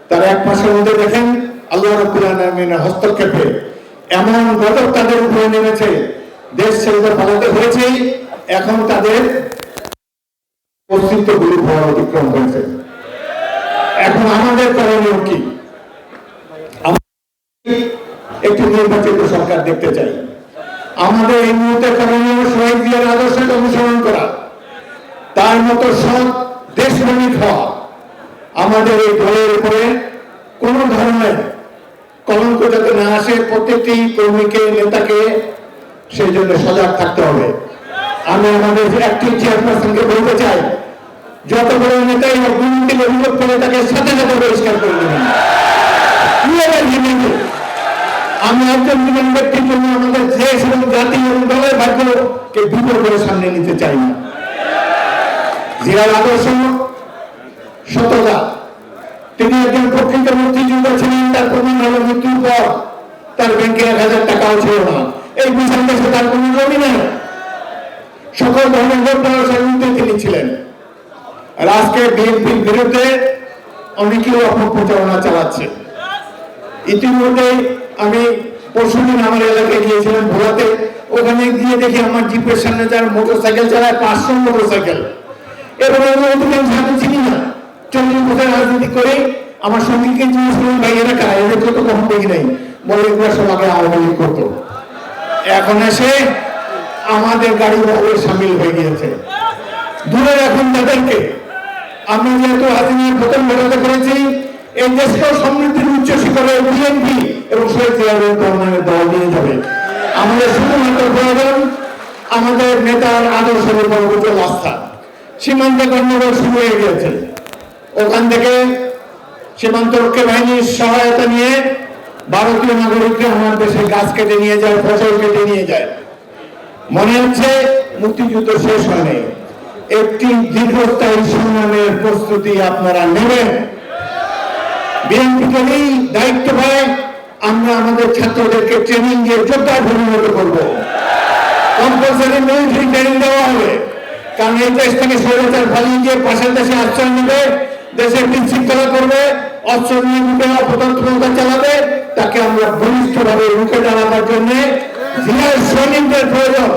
তার এক মাসের মধ্যে দেখেন আল্লাহ রাব্বুল আলামিনের হস্তক্ষেপে এমন গজব তাদের উপরে নেমেছে, দেশ ছেড়ে পালাতে হয়েছে। এখন তাদের অস্তিত্বগুলি ভয় অতিক্রম করেছে। এখন আমাদের করণীয় কি? একটি নির্বাচিত সরকার দেখতে চাই। আমাদের এই মুহূর্তে করণীয় শহীদ জিয়ার আদর্শকে অনুসরণ করা, তার মতো সৎ দেশপ্রেমিক হওয়া। আমাদের এই দলের উপরে কোন ধরনের কলঙ্ক যাতে না আসে, প্রত্যেকটি কর্মীকে নেতাকে সেই জন্য সজাগ থাকতে হবে। আমি আমাদের অ্যাক্টিভ চেয়ারপারসনকে বলতে চাই, যত বড় নেতাই দুর্নীতির অভিযোগ করে তাকে সাথে সাথে বহিষ্কার করে দেবেন। আমি একজন জীবন ব্যক্তির জন্য আমাদের দেশ এবং জাতি এবং দলের ভাগ্যকে বিপদ করে সামনে নিতে চাই না। জিয়ার আদর্শ সততা, তিনি একজন প্রকৃত মুক্তিযোদ্ধা ছিলেন। তার প্রমাণ হল মৃত্যুর পর তার ব্যাংকে 1000 টাকাও ছিল না। এই বিশাল দেশে তার কোন জমি নেই। সকল ধরনের ভোট ব্যবসার মধ্যে তিনি ছিলেন। আর আজকে বিএনপির বিরুদ্ধে অনেকেই অপপ্রচারণা চালাচ্ছে। ইতিমধ্যে আমি পরশুদিন আমার এলাকায় গিয়েছিলাম ভোলাতে। ওখানে গিয়ে দেখি আমার জিপের সামনে যার মোটরসাইকেল চালায় 500 মোটরসাইকেল, এবং আমি চিনি না। 40 বছর রাজনীতি করে আমার সঙ্গীকে জিজ্ঞেস ভাই এরা কারা, এদের তো কখন দেখি নাই। বলে এগুলো সব আগে আওয়ামী লীগ করতো, এখন এসে আমাদের গাড়ি বহরে সামিল হয়ে গিয়েছে। দূরে এখন তাদেরকে আমরা যেহেতু হাসিনার প্রথম ঘটাতে করেছি, এই দেশকেও সমৃদ্ধির উচ্চ শিখরে বিএনপি এবং শহীদ জিয়াউর রহমানের দল নিয়ে যাবে। আমাদের শুধুমাত্র প্রয়োজন আমাদের নেতার আদর্শের উপর অটল আস্থা। সীমান্তে গণ্ডগোল শুরু হয়ে গিয়েছে, ওখান থেকে সীমান্তরক্ষী বাহিনীর সহায়তা নিয়ে ভারতীয় নাগরিকরা আমার দেশে গাছ কেটে নিয়ে যায়, ফসল কেটে নিয়ে যায়। মনে হচ্ছে মুক্তিযুদ্ধ শেষ হয়নি। একটি দীর্ঘস্থায়ী সংগ্রামের প্রস্তুতি আপনারা নেবেন। বিএনপি যদি দায়িত্ব পায়, আমরা আমাদের ছাত্রদেরকে ট্রেনিং দিয়ে যোদ্ধায় পরিণত করবো। কম্পালসারি মিলিটারি ট্রেনিং দেওয়া হবে, কারণ এই দেশ থেকে স্বৈরাচার পালিয়ে গিয়ে পাশের দেশে আশ্রয় নেবে, দেশের বিশৃঙ্খলা করবে, অস্ত্র নিয়ে মুখে অপতন্ত্রতা চালাবে। তাকে আমরা বলিষ্ঠভাবে রুখে দাঁড়াবার জন্য জিয়ার সৈনিকদের প্রয়োজন।